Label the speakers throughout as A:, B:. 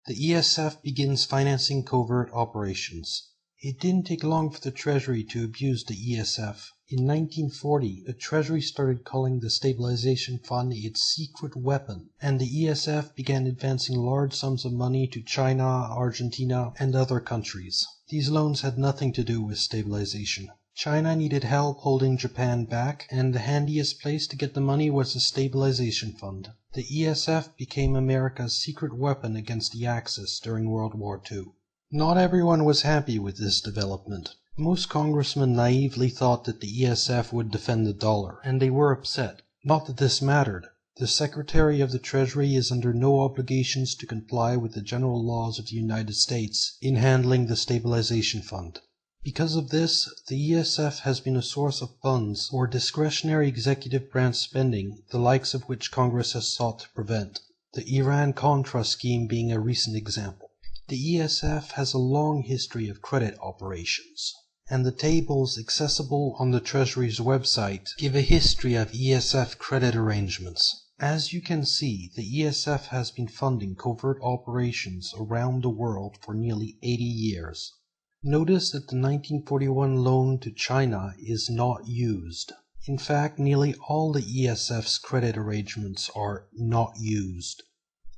A: The ESF begins financing covert operations. It didn't take long for the Treasury to abuse the ESF. In 1940, the Treasury started calling the Stabilization Fund its secret weapon, and the ESF began advancing large sums of money to China, Argentina, and other countries. These loans had nothing to do with stabilization. China needed help holding Japan back, and the handiest place to get the money was the Stabilization Fund. The ESF became America's secret weapon against the Axis during World War II. Not everyone was happy with this development. Most congressmen naively thought that the ESF would defend the dollar, and they were upset. Not that this mattered. The Secretary of the Treasury is under no obligations to comply with the general laws of the United States in handling the Stabilization Fund. Because of this, the ESF has been a source of funds for discretionary executive branch spending, the likes of which Congress has sought to prevent, the Iran-Contra scheme being a recent example. The ESF has a long history of credit operations, and the tables accessible on the Treasury's website give a history of ESF credit arrangements. As you can see, the ESF has been funding covert operations around the world for nearly 80 years. Notice that the 1941 loan to China is not used. In fact, nearly all the ESF's credit arrangements are not used.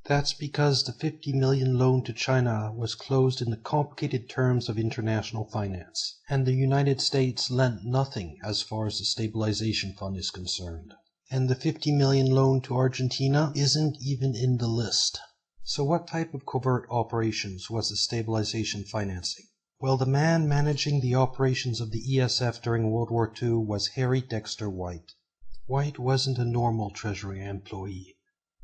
A: That's because the $50 million loan to China was closed in the complicated terms of international finance, and the United States lent nothing as far as the Stabilization Fund is concerned. And the $50 million loan to Argentina isn't even in the list. So what type of covert operations was the stabilization financing? Well, the man managing the operations of the ESF during World War II was Harry Dexter White. White wasn't a normal Treasury employee.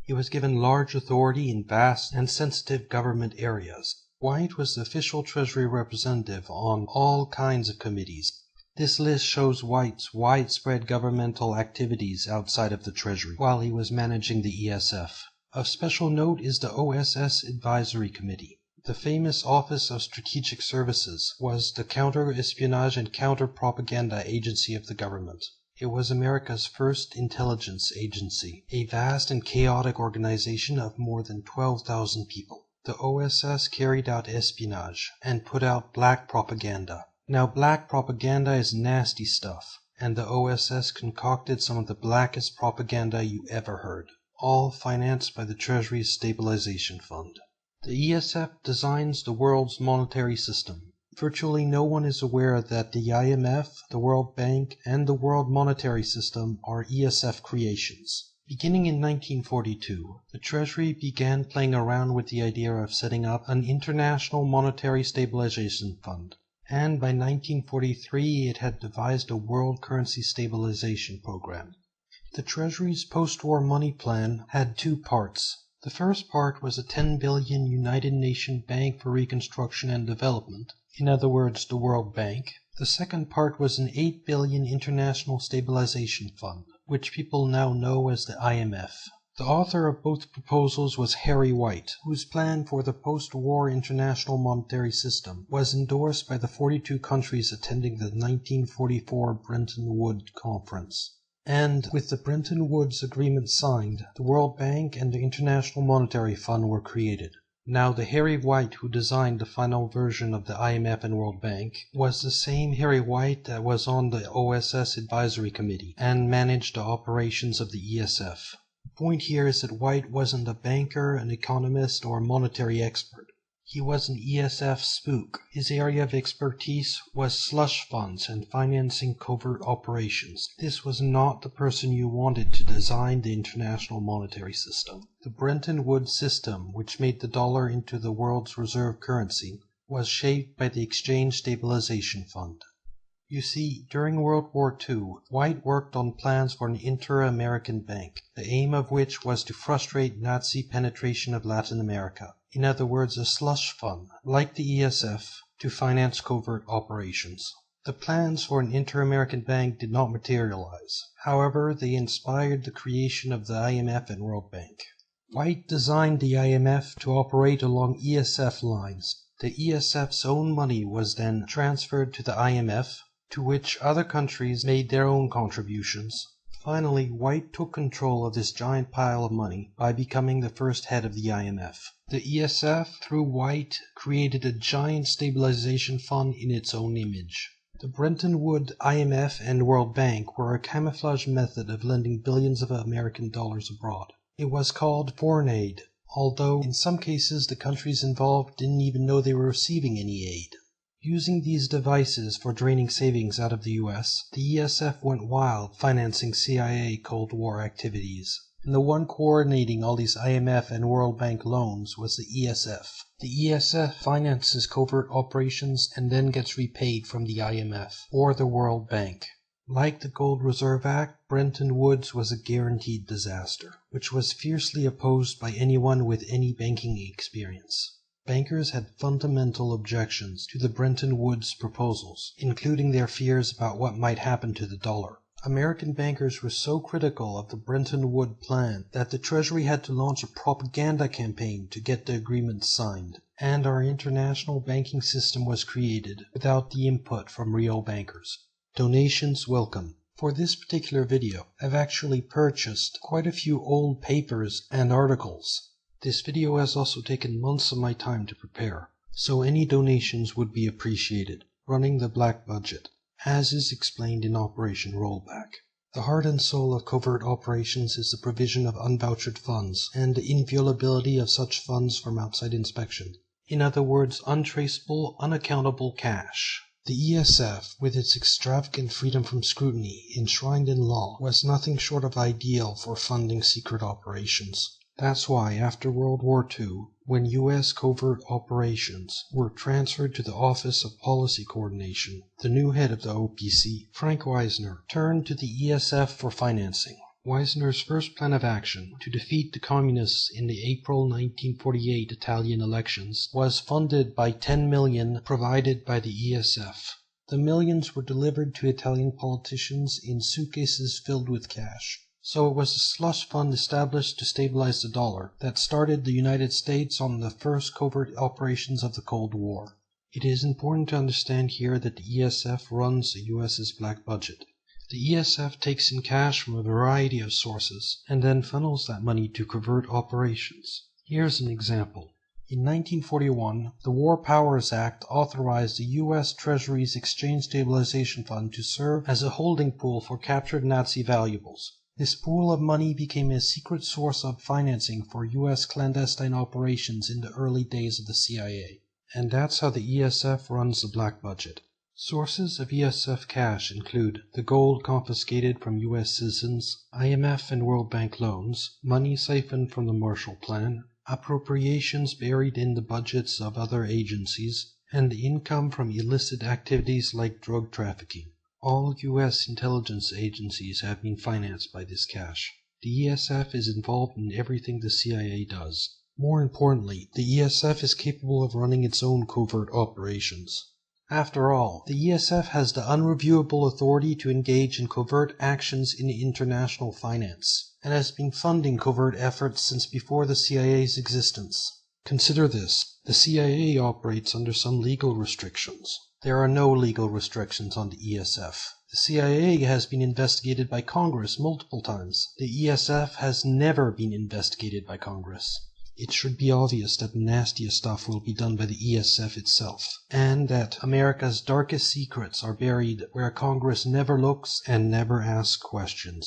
A: He was given large authority in vast and sensitive government areas. White was the official Treasury representative on all kinds of committees. This list shows White's widespread governmental activities outside of the Treasury while he was managing the ESF. Of special note is the OSS Advisory Committee. The famous Office of Strategic Services was the counter-espionage and counter-propaganda agency of the government. It was America's first intelligence agency, a vast and chaotic organization of more than 12,000 people. The OSS carried out espionage and put out black propaganda. Now, black propaganda is nasty stuff, and the OSS concocted some of the blackest propaganda you ever heard, all financed by the Treasury's Stabilization Fund. The ESF designs the world's monetary system. Virtually no one is aware that the IMF, the World Bank, and the World Monetary System are ESF creations. Beginning in 1942, the Treasury began playing around with the idea of setting up an international monetary stabilization fund, and by 1943 it had devised a world currency stabilization program. The Treasury's post-war money plan had two parts. The first part was a $10 billion United Nations Bank for Reconstruction and Development, in other words, the World Bank. The second part was an $8 billion International Stabilization Fund, which people now know as the IMF. The author of both proposals was Harry White, whose plan for the post-war international monetary system was endorsed by the 42 countries attending the 1944 Bretton Woods Conference. And with the Bretton Woods Agreement signed, the World Bank and the International Monetary Fund were created. Now, the Harry White who designed the final version of the IMF and World Bank was the same Harry White that was on the OSS Advisory Committee and managed the operations of the ESF. The point here is that White wasn't a banker, an economist, or a monetary expert. He was an ESF spook. His area of expertise was slush funds and financing covert operations. This was not the person you wanted to design the international monetary system. The Bretton Woods system, which made the dollar into the world's reserve currency, was shaped by the Exchange Stabilization Fund. You see, during World War II, White worked on plans for an inter-American bank, the aim of which was to frustrate Nazi penetration of Latin America. In other words, a slush fund, like the ESF, to finance covert operations. The plans for an inter-American bank did not materialize. However, they inspired the creation of the IMF and World Bank. White designed the IMF to operate along ESF lines. The ESF's own money was then transferred to the IMF, to which other countries made their own contributions. Finally, White took control of this giant pile of money by becoming the first head of the IMF. The ESF, through White, created a giant stabilization fund in its own image. The Bretton Woods IMF and World Bank were a camouflage method of lending billions of American dollars abroad. It was called foreign aid, although in some cases the countries involved didn't even know they were receiving any aid. Using these devices for draining savings out of the US, the ESF went wild financing CIA Cold War activities. And the one coordinating all these IMF and World Bank loans was the ESF. The ESF finances covert operations and then gets repaid from the IMF or the World Bank. Like the Gold Reserve Act, Bretton Woods was a guaranteed disaster, which was fiercely opposed by anyone with any banking experience. Bankers had fundamental objections to the Bretton Woods proposals, including their fears about what might happen to the dollar. American bankers were so critical of the Bretton Woods plan that the Treasury had to launch a propaganda campaign to get the agreement signed, and our international banking system was created without the input from real bankers. Donations welcome. For this particular video, I've actually purchased quite a few old papers and articles. This video has also taken months of my time to prepare, so any donations would be appreciated. Running the black budget, as is explained in Operation Rollback. The heart and soul of covert operations is the provision of unvouchered funds and the inviolability of such funds from outside inspection. In other words, untraceable, unaccountable cash. The ESF, with its extravagant freedom from scrutiny enshrined in law, was nothing short of ideal for funding secret operations. That's why, after World War II, when U.S. covert operations were transferred to the Office of Policy Coordination, the new head of the OPC, Frank Wisner, turned to the ESF for financing. Wisner's first plan of action, to defeat the Communists in the April 1948 Italian elections, was funded by $10 million provided by the ESF. The millions were delivered to Italian politicians in suitcases filled with cash. So it was a slush fund established to stabilize the dollar that started the United States on the first covert operations of the Cold War. It is important to understand here that the ESF runs the US's black budget. The ESF takes in cash from a variety of sources and then funnels that money to covert operations. Here's an example. In 1941, the War Powers Act authorized the U.S. Treasury's Exchange Stabilization Fund to serve as a holding pool for captured Nazi valuables. This pool of money became a secret source of financing for U.S. clandestine operations in the early days of the CIA. And that's how the ESF runs the black budget. Sources of ESF cash include the gold confiscated from U.S. citizens, IMF and World Bank loans, money siphoned from the Marshall Plan, appropriations buried in the budgets of other agencies, and the income from illicit activities like drug trafficking. All U.S. intelligence agencies have been financed by this cash. The ESF is involved in everything the CIA does. More importantly, the ESF is capable of running its own covert operations. After all, the ESF has the unreviewable authority to engage in covert actions in international finance, and has been funding covert efforts since before the CIA's existence. Consider this: the CIA operates under some legal restrictions. There are no legal restrictions on the ESF. The CIA has been investigated by Congress multiple times. The ESF has never been investigated by Congress. It should be obvious that the nastiest stuff will be done by the ESF itself, and that America's darkest secrets are buried where Congress never looks and never asks questions.